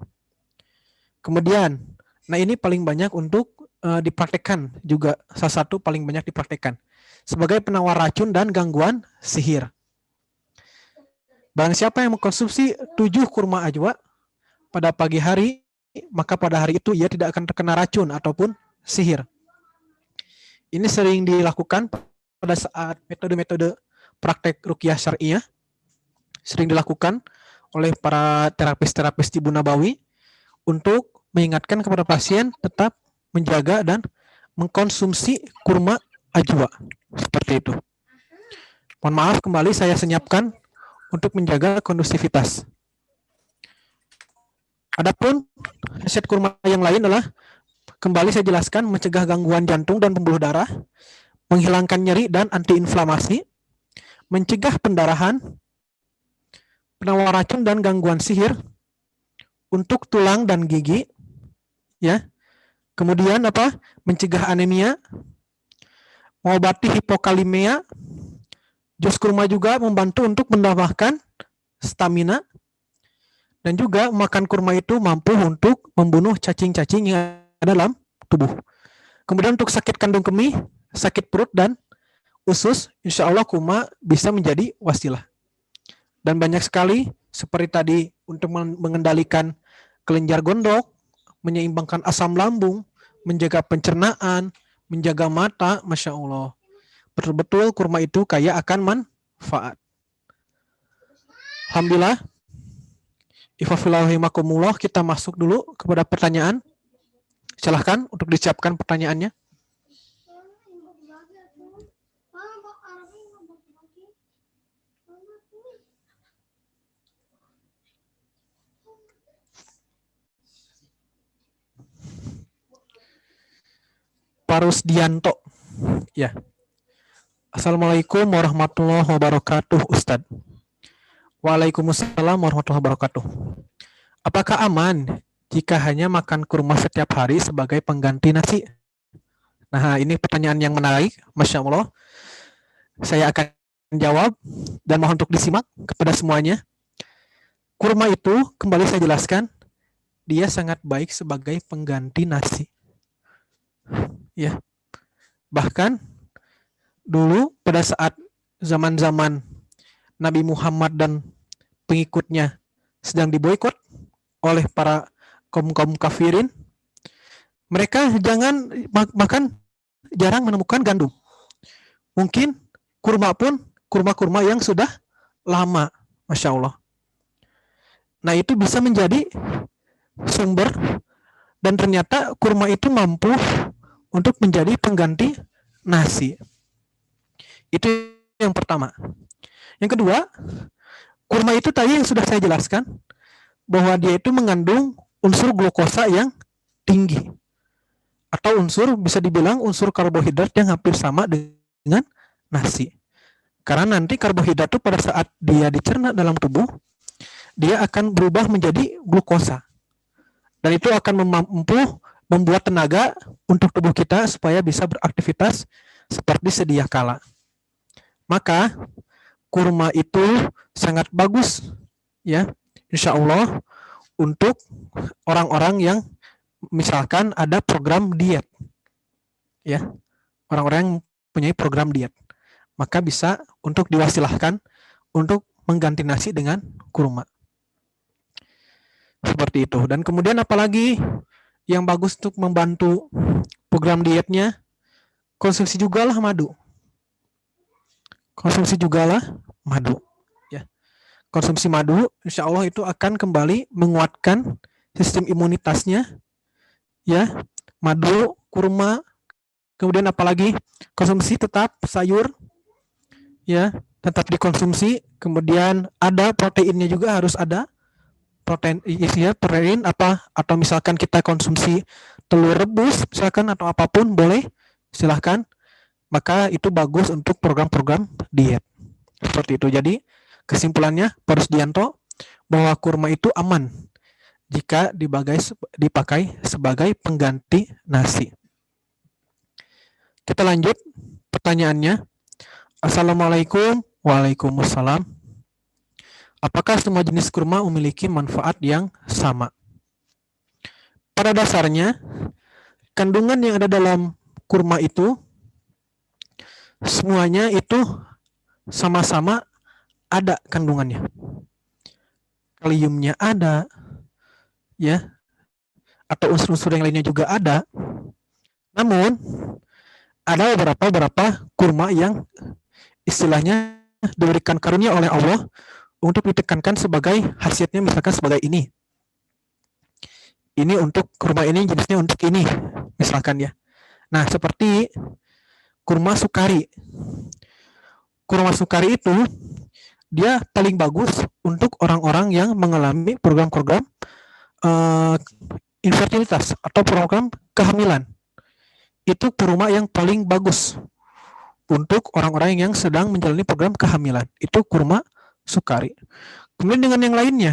Kemudian, nah ini paling banyak untuk dipraktekkan juga, salah satu paling banyak dipraktekkan sebagai penawar racun dan gangguan sihir. Barang siapa yang mengkonsumsi 7 kurma ajwa pada pagi hari, maka pada hari itu ia tidak akan terkena racun ataupun sihir. Ini sering dilakukan pada saat metode-metode praktek ruqyah syar'iyah, sering dilakukan oleh para terapis-terapis di Nabawi untuk mengingatkan kepada pasien tetap menjaga dan mengkonsumsi kurma ajwa. Seperti itu. Mohon maaf, kembali saya senyapkan untuk menjaga kondusivitas. Adapun khasiat kurma yang lain adalah, kembali saya jelaskan, mencegah gangguan jantung dan pembuluh darah, menghilangkan nyeri dan antiinflamasi, mencegah pendarahan, penawar racun dan gangguan sihir, untuk tulang dan gigi, ya. Kemudian apa? Mencegah anemia, mengobati hipokalemia. Jus kurma juga membantu untuk menambahkan stamina, dan juga makan kurma itu mampu untuk membunuh cacing-cacing yang ada dalam tubuh. Kemudian untuk sakit kandung kemih, sakit perut dan usus, insya Allah kurma bisa menjadi wasilah. Dan banyak sekali seperti tadi untuk mengendalikan kelenjar gondok, menyeimbangkan asam lambung, menjaga pencernaan, menjaga mata, Masya Allah. Betul-betul kurma itu kaya akan manfaat. Alhamdulillah. Ifafilahimakumullah, kita masuk dulu kepada pertanyaan. Silahkan untuk disiapkan pertanyaannya. Parusdianto. Ya. Assalamualaikum warahmatullahi wabarakatuh, Ustadz. Waalaikumsalam warahmatullahi wabarakatuh. Apakah aman jika hanya makan kurma setiap hari sebagai pengganti nasi? Nah, ini pertanyaan yang menarik, Masya Allah. Saya akan jawab dan mohon untuk disimak kepada semuanya. Kurma itu, kembali saya jelaskan, dia sangat baik sebagai pengganti nasi. Ya. Bahkan dulu pada saat zaman-zaman Nabi Muhammad dan pengikutnya sedang diboikot oleh para kaum kafirin, mereka jarang menemukan gandum. Mungkin kurma pun kurma-kurma yang sudah lama, Masya Allah. Nah, itu bisa menjadi sumber, dan ternyata kurma itu mampu untuk menjadi pengganti nasi. Itu yang pertama. Yang kedua, kurma itu tadi yang sudah saya jelaskan, bahwa dia itu mengandung unsur glukosa yang tinggi. Atau unsur, bisa dibilang unsur karbohidrat yang hampir sama dengan nasi. Karena nanti karbohidrat itu pada saat dia dicerna dalam tubuh, dia akan berubah menjadi glukosa. Dan itu akan mampu membuat tenaga untuk tubuh kita supaya bisa beraktivitas seperti sedia kala. Maka kurma itu sangat bagus, ya, insya Allah, untuk orang-orang yang misalkan ada program diet, ya, orang-orang yang punya program diet, maka bisa untuk diwasilahkan untuk mengganti nasi dengan kurma. Seperti itu. Dan kemudian apalagi yang bagus untuk membantu program dietnya, konsumsi jugalah madu. Konsumsi jugalah madu. Ya. Konsumsi madu, insya Allah itu akan kembali menguatkan sistem imunitasnya. Ya, madu, kurma, kemudian apalagi konsumsi tetap sayur, ya, tetap dikonsumsi. Kemudian ada proteinnya juga, harus ada protein, isinya protein apa, atau misalkan kita konsumsi telur rebus misalkan atau apapun boleh, silahkan. Maka itu bagus untuk program-program diet. Seperti itu. Jadi kesimpulannya, Parusdianto, bahwa kurma itu aman jika dipakai sebagai pengganti nasi. Kita lanjut pertanyaannya. Assalamualaikum. Waalaikumsalam. Apakah semua jenis kurma memiliki manfaat yang sama? Pada dasarnya, kandungan yang ada dalam kurma itu semuanya itu sama-sama ada kandungannya. Kaliumnya ada, ya, atau unsur-unsur yang lainnya juga ada. Namun ada beberapa kurma yang istilahnya diberikan karunia oleh Allah untuk ditekankan sebagai khasiatnya misalkan sebagai ini. Ini untuk kurma ini jenisnya untuk ini, misalkan ya. Nah, seperti kurma sukari. Kurma sukari itu dia paling bagus untuk orang-orang yang mengalami program-program infertilitas atau program kehamilan. Itu kurma yang paling bagus untuk orang-orang yang sedang menjalani program kehamilan. Itu kurma sukari. Kemudian dengan yang lainnya,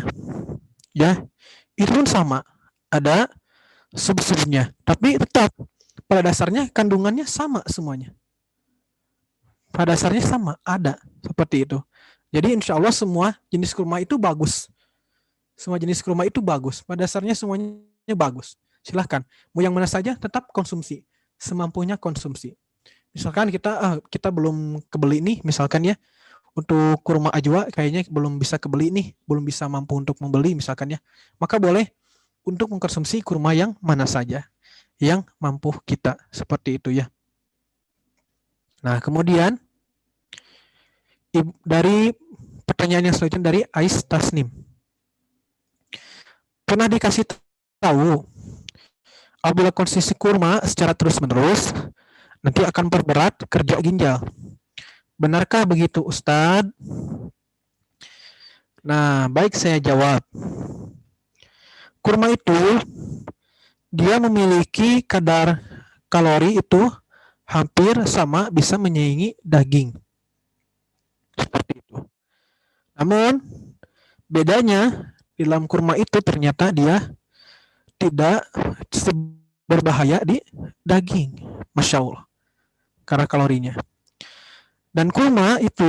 ya, itu pun sama. Ada sub-subnya, tapi tetap pada dasarnya kandungannya sama semuanya. Pada dasarnya sama, ada seperti itu. Jadi insya Allah semua jenis kurma itu bagus. Semua jenis kurma itu bagus. Pada dasarnya semuanya bagus. Silahkan. Mau yang mana saja tetap konsumsi. Semampunya konsumsi. Misalkan kita belum kebeli nih, misalkan ya, untuk kurma ajwa kayaknya belum bisa kebeli nih, belum bisa mampu untuk membeli misalkan ya. Maka boleh untuk mengkonsumsi kurma yang mana saja yang mampu kita. Seperti itu ya. Nah, kemudian dari pertanyaan yang selanjutnya dari Ais Tasnim. Pernah dikasih tahu apabila konsumsi kurma secara terus-menerus nanti akan memperberat kerja ginjal. Benarkah begitu, Ustadz? Nah, baik saya jawab. Kurma itu dia memiliki kadar kalori itu hampir sama, bisa menyaingi daging. Seperti itu. Namun bedanya di dalam kurma itu ternyata dia tidak berbahaya di daging. Masya Allah. Karena kalorinya. Dan kurma itu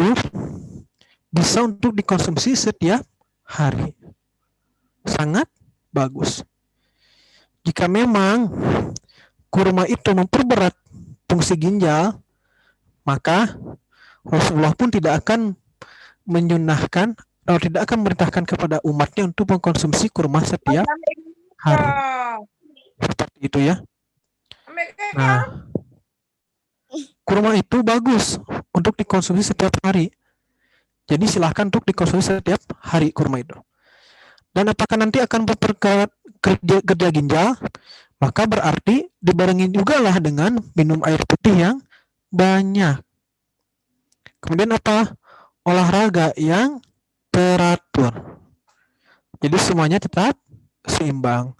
bisa untuk dikonsumsi setiap hari. Sangat bagus. Jika memang kurma itu memperberat fungsi ginjal, maka Rasulullah pun tidak akan menyunahkan atau tidak akan memerintahkan kepada umatnya untuk mengkonsumsi kurma setiap hari. Seperti itu ya. Nah, kurma itu bagus untuk dikonsumsi setiap hari. Jadi silahkan untuk dikonsumsi setiap hari kurma itu. Dan apakah nanti akan memperkerat kerja ginjal? Maka berarti dibarengi juga lah dengan minum air putih yang banyak. Kemudian apa? Olahraga yang teratur. Jadi semuanya tetap seimbang.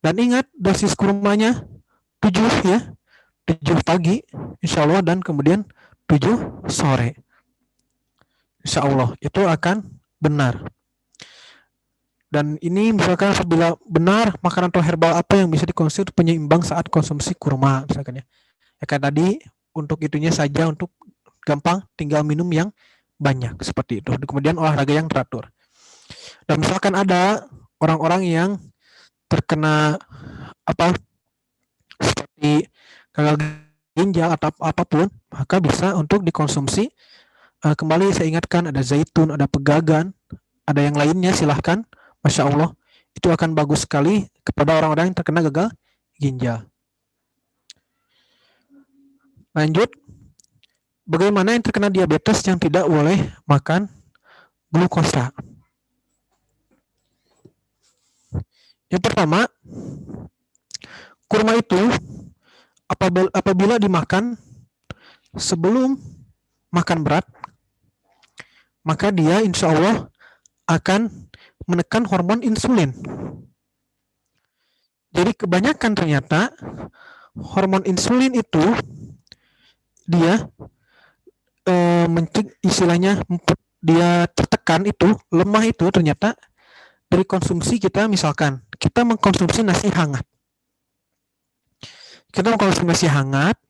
Dan ingat dosis kurmanya 7 ya. 7 pagi insya Allah dan kemudian 7 sore. Insya Allah itu akan benar. Dan ini misalkan apabila benar makanan atau herbal apa yang bisa dikonsumsi untuk penyeimbang saat konsumsi kurma misalkan ya. Ya kayak tadi untuk itunya saja untuk gampang tinggal minum yang banyak seperti itu. Kemudian olahraga yang teratur. Dan misalkan ada orang-orang yang terkena seperti gagal ginjal atau apapun, maka bisa untuk dikonsumsi. Kembali saya ingatkan ada zaitun, ada pegagan, ada yang lainnya silahkan. Masya Allah, itu akan bagus sekali kepada orang-orang yang terkena gagal ginjal. Lanjut, bagaimana yang terkena diabetes yang tidak boleh makan glukosa? Yang pertama, kurma itu apabila dimakan sebelum makan berat, maka dia insya Allah akan menekan hormon insulin. Jadi kebanyakan ternyata hormon insulin itu dia istilahnya dia tertekan itu, lemah itu ternyata dari konsumsi kita. Misalkan kita mengkonsumsi nasi hangat. Kita mengkonsumsi nasi hangat,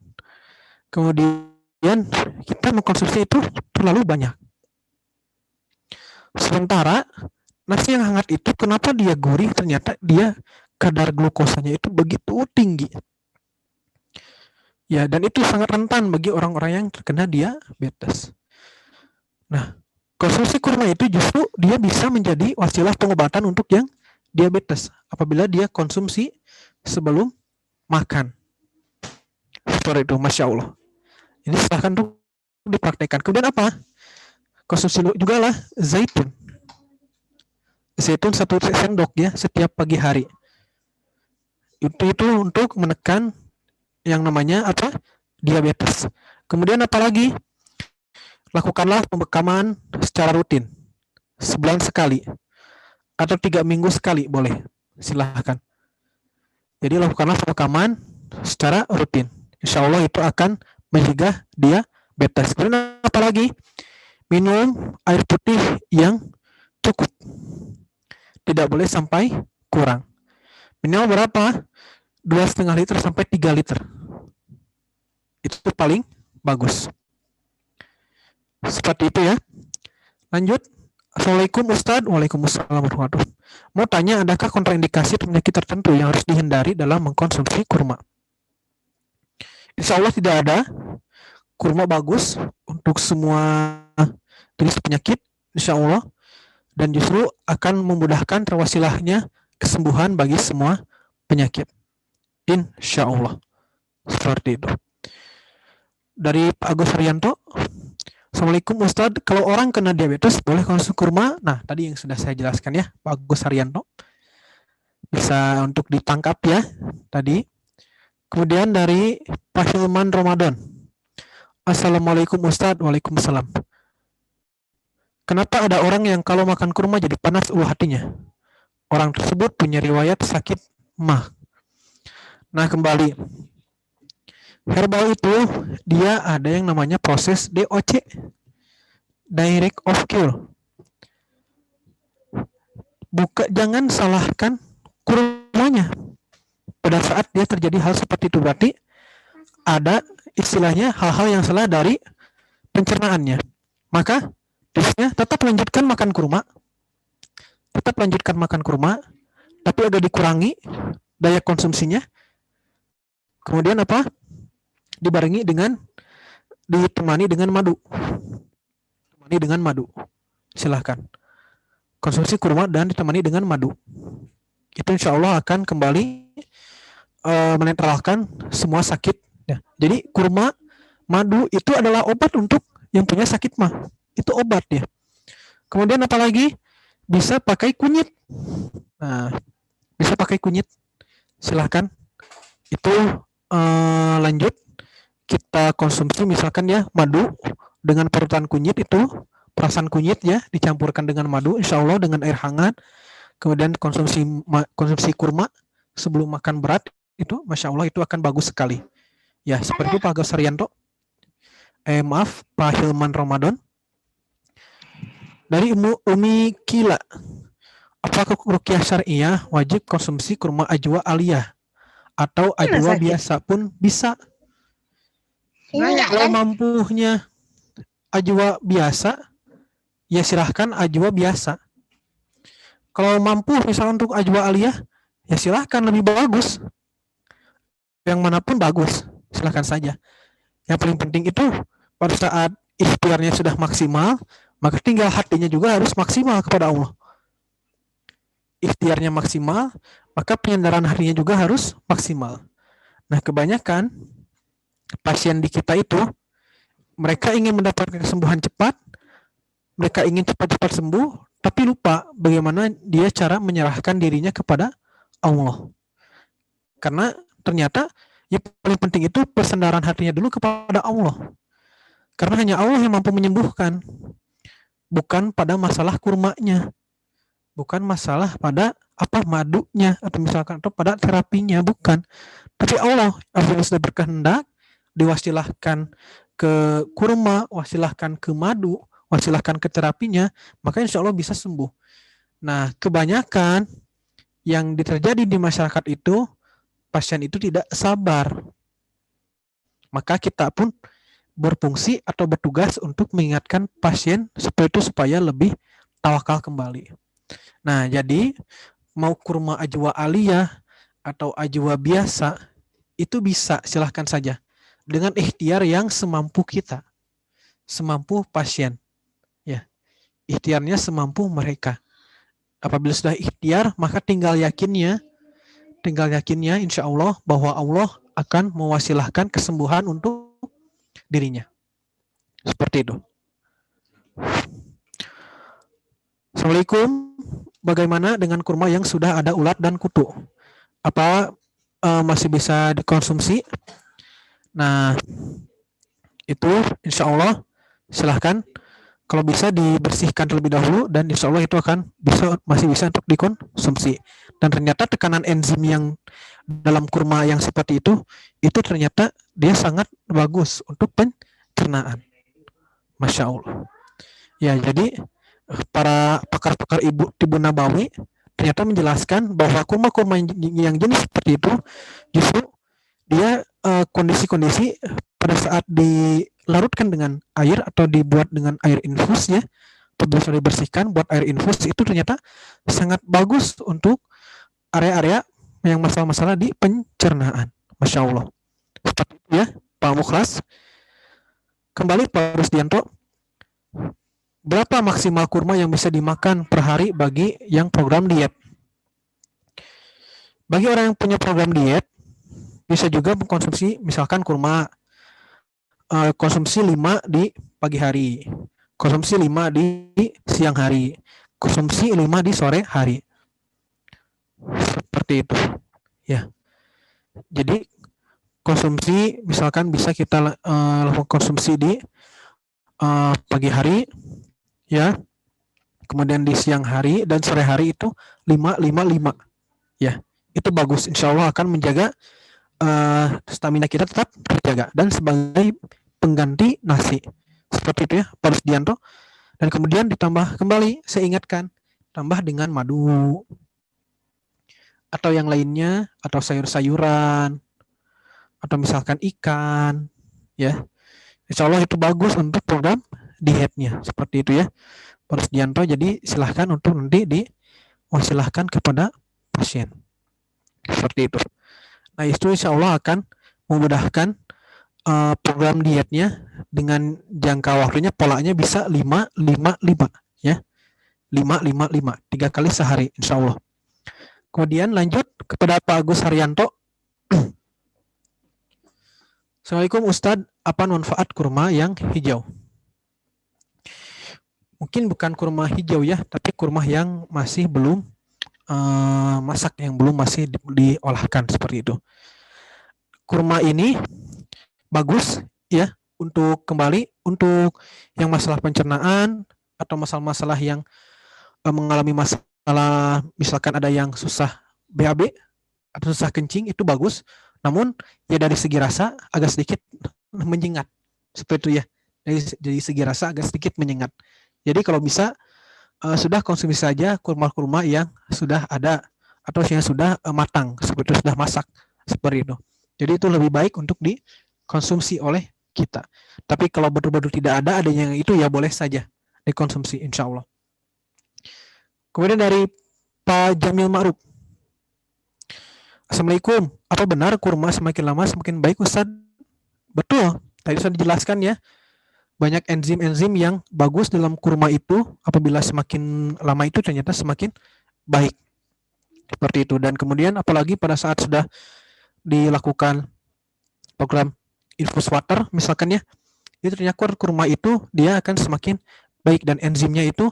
kemudian kita mengkonsumsi itu terlalu banyak. Sementara nasi yang hangat itu kenapa dia gurih? Ternyata dia kadar glukosanya itu begitu tinggi. Ya, dan itu sangat rentan bagi orang-orang yang terkena diabetes. Nah, konsumsi kurma itu justru dia bisa menjadi wasilah pengobatan untuk yang diabetes apabila dia konsumsi sebelum makan. Seperti itu, Masya Allah. Ini silahkan untuk dipraktekkan. Kemudian apa? Konsumsi juga lah zaitun. Zaitun 1 sendok ya setiap pagi hari. Itu untuk menekan yang namanya apa? Diabetes. Kemudian apalagi? Lakukanlah pembekaman secara rutin. Sebulan sekali. Atau 3 minggu sekali boleh. Silahkan. Jadi lakukanlah pembekaman secara rutin. Insya Allah itu akan mencegah diabetes. Kemudian apalagi? Minum air putih yang cukup. Tidak boleh sampai kurang. Minimal berapa? 2,5 liter sampai 3 liter. Itu paling bagus. Seperti itu ya. Lanjut. Assalamualaikum Ustadz. Waalaikumsalam warahmatullahi wabarakatuh. Mau tanya, adakah kontraindikasi penyakit tertentu yang harus dihindari dalam mengkonsumsi kurma? Insya Allah tidak ada. Kurma bagus untuk semua jenis penyakit, insya Allah. Dan justru akan memudahkan terwasilahnya kesembuhan bagi semua penyakit. Insya Allah. Seperti itu. Dari Pak Agus Haryanto. Assalamualaikum Ustadz, kalau orang kena diabetes boleh konsumsi kurma? Nah, tadi yang sudah saya jelaskan ya, Pak Agus Haryanto. Bisa untuk ditangkap ya, tadi. Kemudian dari Pak Hilman Ramadan. Assalamualaikum Ustadz, waalaikumsalam. Kenapa ada orang yang kalau makan kurma jadi panas ulu hatinya? Orang tersebut punya riwayat sakit mah. Nah, kembali. Herbal itu dia ada yang namanya proses DOC, direct of cure. Jangan salahkan kurmanya. Pada saat dia terjadi hal seperti itu berarti ada istilahnya hal-hal yang salah dari pencernaannya. Maka tipsnya tetap lanjutkan makan kurma. Tetap lanjutkan makan kurma, tapi agak dikurangi daya konsumsinya. Kemudian apa? Dibarengi dengan ditemani dengan madu. Ditemani dengan madu. Silahkan. Konsumsi kurma dan ditemani dengan madu. Itu insya Allah akan kembali menetralkan semua sakit. Ya. Jadi kurma, madu itu adalah obat untuk yang punya sakit mah. Itu obat ya. Kemudian apalagi? Bisa pakai kunyit. Nah, bisa pakai kunyit. Silahkan. Itu lanjut. Kita konsumsi misalkan ya madu dengan parutan kunyit itu perasan kunyit ya dicampurkan dengan madu insya Allah dengan air hangat, kemudian konsumsi kurma sebelum makan berat itu masya Allah itu akan bagus sekali ya. Seperti itu Pak Agus Haryanto. Maaf Pak Hilman Ramadan. Dari Umi Kila, apakah ruqyah syariah wajib konsumsi kurma ajwa aliyah atau ajwa biasa pun bisa? Kalau mampunya ajwa biasa, ya silahkan ajwa biasa. Kalau mampu misalnya untuk ajwa aliyah, ya silahkan lebih bagus. Yang manapun bagus, silahkan saja. Yang paling penting itu pada saat ikhtiarnya sudah maksimal, maka tinggal hatinya juga harus maksimal kepada Allah. Ikhtiarnya maksimal, maka penyandaran hatinya juga harus maksimal. Nah, kebanyakan pasien di kita itu mereka ingin mendapatkan kesembuhan cepat, mereka ingin cepat-cepat sembuh, tapi lupa bagaimana dia cara menyerahkan dirinya kepada Allah. Karena ternyata yang paling penting itu persandaran hatinya dulu kepada Allah. Karena hanya Allah yang mampu menyembuhkan. Bukan pada masalah kurmanya. Bukan masalah pada madunya atau misalkan atau pada terapinya, bukan. Tapi Allah apabila sudah berkehendak diwasilahkan ke kurma, wasilahkan ke madu, wasilahkan ke terapinya, maka insya Allah bisa sembuh. Nah, kebanyakan yang terjadi di masyarakat itu, pasien itu tidak sabar. Maka kita pun berfungsi atau bertugas untuk mengingatkan pasien seperti itu supaya lebih tawakal kembali. Nah, jadi mau kurma ajwa aliyah atau ajwa biasa itu bisa, silahkan saja dengan ikhtiar yang semampu kita, semampu pasien, ya. Ikhtiarnya semampu mereka. Apabila sudah ikhtiar, maka tinggal yakinnya, insya Allah bahwa Allah akan mewasilahkan kesembuhan untuk dirinya. Seperti itu. Assalamualaikum. Bagaimana dengan kurma yang sudah ada ulat dan kutu? Apa masih bisa dikonsumsi? Nah, itu insya Allah silahkan. Kalau bisa dibersihkan terlebih dahulu dan insya Allah itu akan masih bisa untuk dikonsumsi. Dan ternyata tekanan enzim yang dalam kurma yang seperti itu ternyata dia sangat bagus untuk pencernaan. Masya Allah. Ya, jadi para pakar-pakar tibu nabawi ternyata menjelaskan bahwa kurma-kurma yang jenis seperti itu justru dia kondisi-kondisi pada saat dilarutkan dengan air atau dibuat dengan air infus ya, apabila sudah dibersihkan buat air infus itu ternyata sangat bagus untuk area-area yang masalah-masalah di pencernaan. Masya Allah. Seperti itu ya Pak Mukhlas. Kembali Pak Rusdianto, berapa maksimal kurma yang bisa dimakan per hari bagi yang program diet? Bagi orang yang punya program diet, bisa juga mengkonsumsi misalkan kurma konsumsi 5 di pagi hari, konsumsi 5 di siang hari, konsumsi 5 di sore hari. Seperti itu. Ya. Jadi konsumsi misalkan bisa kita konsumsi di pagi hari ya. Kemudian di siang hari dan sore hari itu 5 ya. Itu bagus, insya Allah akan menjaga stamina kita tetap terjaga dan sebagai pengganti nasi. Seperti itu ya Pak Rusdianto. Dan kemudian ditambah kembali, saya ingatkan, tambah dengan madu atau yang lainnya, atau sayur-sayuran, atau misalkan ikan, ya. Insya Allah itu bagus untuk program dietnya. Seperti itu ya Pak Rusdianto. Jadi silahkan untuk nanti silahkan kepada pasien. Seperti itu. Nah, itu insya Allah akan memudahkan program dietnya dengan jangka waktunya, polanya bisa 5-5-5 ya. 5-5-5, 3 kali sehari insya Allah. Kemudian lanjut kepada Pak Agus Haryanto. Assalamualaikum Ustadz, apa manfaat kurma yang hijau? Mungkin bukan kurma hijau ya, tapi kurma yang masih belum masak, yang belum masih diolahkan seperti itu. Kurma ini bagus ya untuk kembali untuk yang masalah pencernaan atau masalah-masalah yang mengalami masalah, misalkan ada yang susah BAB atau susah kencing, itu bagus. Namun ya dari segi rasa agak sedikit menyengat seperti itu ya. Dari segi rasa agak sedikit menyengat. Jadi kalau bisa sudah konsumsi saja kurma-kurma yang sudah ada atau yang sudah matang, seperti itu, sudah masak seperti itu. Jadi itu lebih baik untuk dikonsumsi oleh kita. Tapi kalau betul-betul tidak ada adanya yang itu, ya boleh saja dikonsumsi insya Allah. Kemudian dari Pak Jamil Ma'ruf. Assalamualaikum, apa benar kurma semakin lama semakin baik Ustadz? Betul, tadi sudah dijelaskan ya. Banyak enzim-enzim yang bagus dalam kurma itu, apabila semakin lama itu ternyata semakin baik. Seperti itu. Dan kemudian apalagi pada saat sudah dilakukan program infus water misalkan ya, itu ternyata kurma itu dia akan semakin baik dan enzimnya itu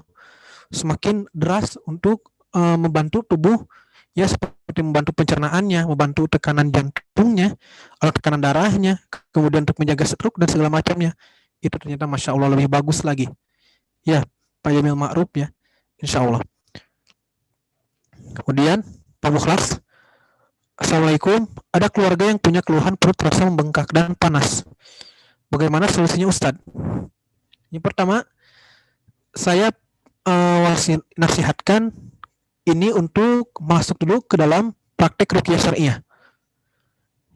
semakin deras untuk membantu tubuh ya, seperti membantu pencernaannya, membantu tekanan jantungnya, atau tekanan darahnya, kemudian untuk menjaga stroke dan segala macamnya. Itu ternyata Masya Allah lebih bagus lagi. Ya, Pak Jamil Ma'ruf ya, insya Allah. Kemudian, Pak Mukhlas. Assalamualaikum, ada keluarga yang punya keluhan perut terasa membengkak dan panas. Bagaimana solusinya Ustadz? Yang pertama, saya nasihatkan ini untuk masuk dulu ke dalam praktek ruqyah syariah.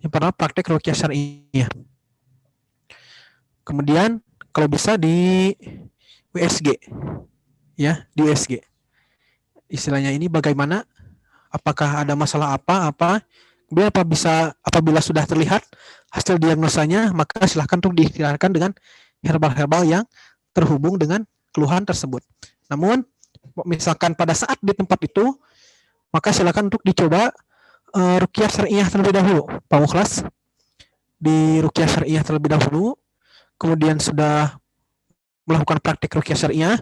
Yang pertama, praktek ruqyah syariah. Kemudian kalau bisa di WSG ya di USG. Istilahnya ini bagaimana? Apakah ada masalah apa? Kemudian apabila sudah terlihat hasil diagnosanya, maka silahkan untuk diistirahatkan dengan herbal-herbal yang terhubung dengan keluhan tersebut. Namun, misalkan pada saat di tempat itu, maka silakan untuk dicoba ruqyah syariah terlebih dahulu. Pak Mukhlas, di ruqyah syariah terlebih dahulu, kemudian sudah melakukan praktik ruqyah syariah,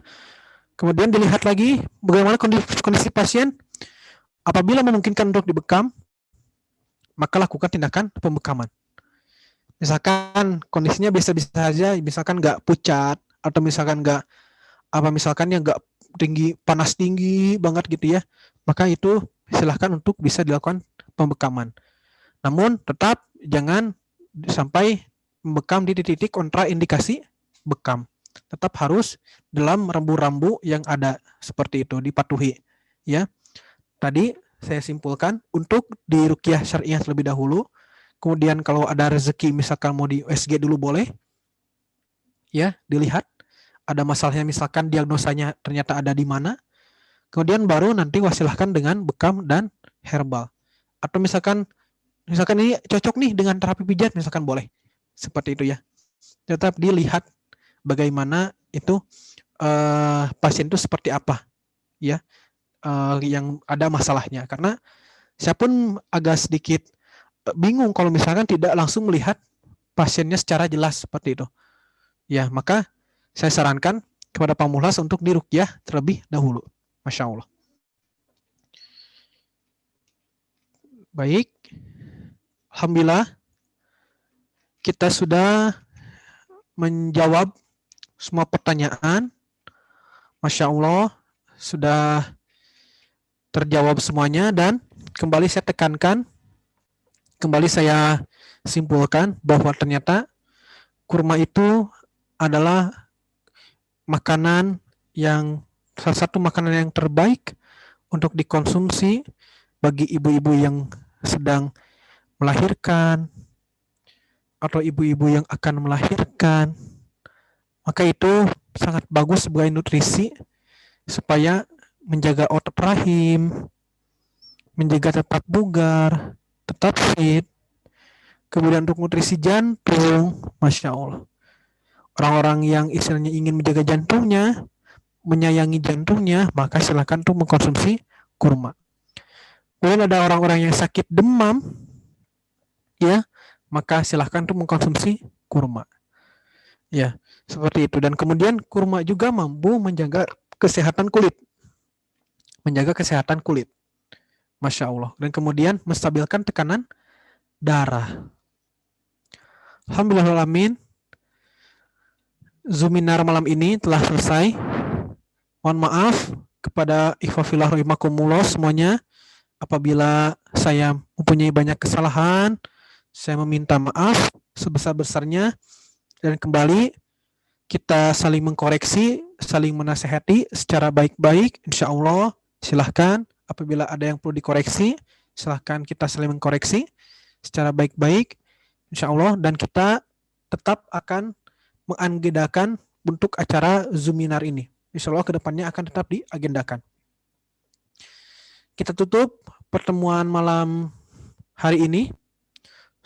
kemudian dilihat lagi bagaimana kondisi pasien. Apabila memungkinkan untuk dibekam, maka lakukan tindakan pembekaman. Misalkan kondisinya biasa-biasa saja, misalkan nggak pucat, atau misalkan yang nggak tinggi, panas tinggi banget gitu ya, maka itu silahkan untuk bisa dilakukan pembekaman. Namun tetap jangan sampai membekam di titik kontraindikasi bekam. Tetap harus dalam rambu-rambu yang ada seperti itu dipatuhi. Ya, tadi saya simpulkan untuk di ruqyah syariah terlebih dahulu. Kemudian kalau ada rezeki misalkan mau di USG dulu boleh. Ya, dilihat ada masalahnya, misalkan diagnosanya ternyata ada di mana. Kemudian baru nanti wasilahkan dengan bekam dan herbal. Atau misalkan ini cocok nih dengan terapi pijat, misalkan boleh. Seperti itu ya. Tetap dilihat bagaimana itu pasien itu seperti apa ya, yang ada masalahnya. Karena saya pun agak sedikit bingung kalau misalkan tidak langsung melihat pasiennya secara jelas seperti itu. Ya, maka saya sarankan kepada Pak Mukhlas untuk diruqyah terlebih dahulu. Masya Allah. Baik. Alhamdulillah kita sudah menjawab semua pertanyaan. Masya Allah sudah terjawab semuanya, dan kembali saya tekankan, kembali saya simpulkan bahwa ternyata kurma itu adalah makanan yang salah satu makanan yang terbaik untuk dikonsumsi bagi ibu-ibu yang sedang melahirkan atau ibu-ibu yang akan melahirkan. Maka itu sangat bagus sebagai nutrisi supaya menjaga otot rahim, menjaga tetap bugar, tetap fit. Kemudian untuk nutrisi jantung, Masya Allah. Orang-orang yang istilahnya ingin menjaga jantungnya, menyayangi jantungnya, maka silakan tuh mengkonsumsi kurma. Kemudian ada orang-orang yang sakit demam, ya, maka silakan tuh mengkonsumsi kurma. Ya, seperti itu. Dan kemudian kurma juga mampu menjaga kesehatan kulit. Menjaga kesehatan kulit. Masya Allah. Dan kemudian menstabilkan tekanan darah. Alhamdulillahirrahmanirrahim. Zuminar malam ini telah selesai. Mohon maaf kepada ikhwafillah rahimakumullah semuanya. Apabila saya mempunyai banyak kesalahan, saya meminta maaf sebesar-besarnya. Dan kembali kita saling mengkoreksi, saling menasehati secara baik-baik. Insya Allah silahkan apabila ada yang perlu dikoreksi, silahkan kita saling mengkoreksi secara baik-baik. Insya Allah, dan kita tetap akan mengagendakan untuk acara Zuminar ini. Insya Allah kedepannya akan tetap diagendakan. Kita tutup pertemuan malam hari ini.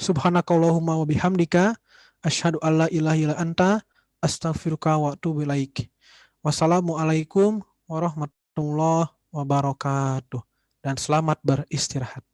Subhanakallahumma wa bihamdika asyhadu alla ilaha illa anta astaghfiruka wa atubu ilaik. Wassalamualaikum warahmatullahi wabarakatuh. Dan selamat beristirahat.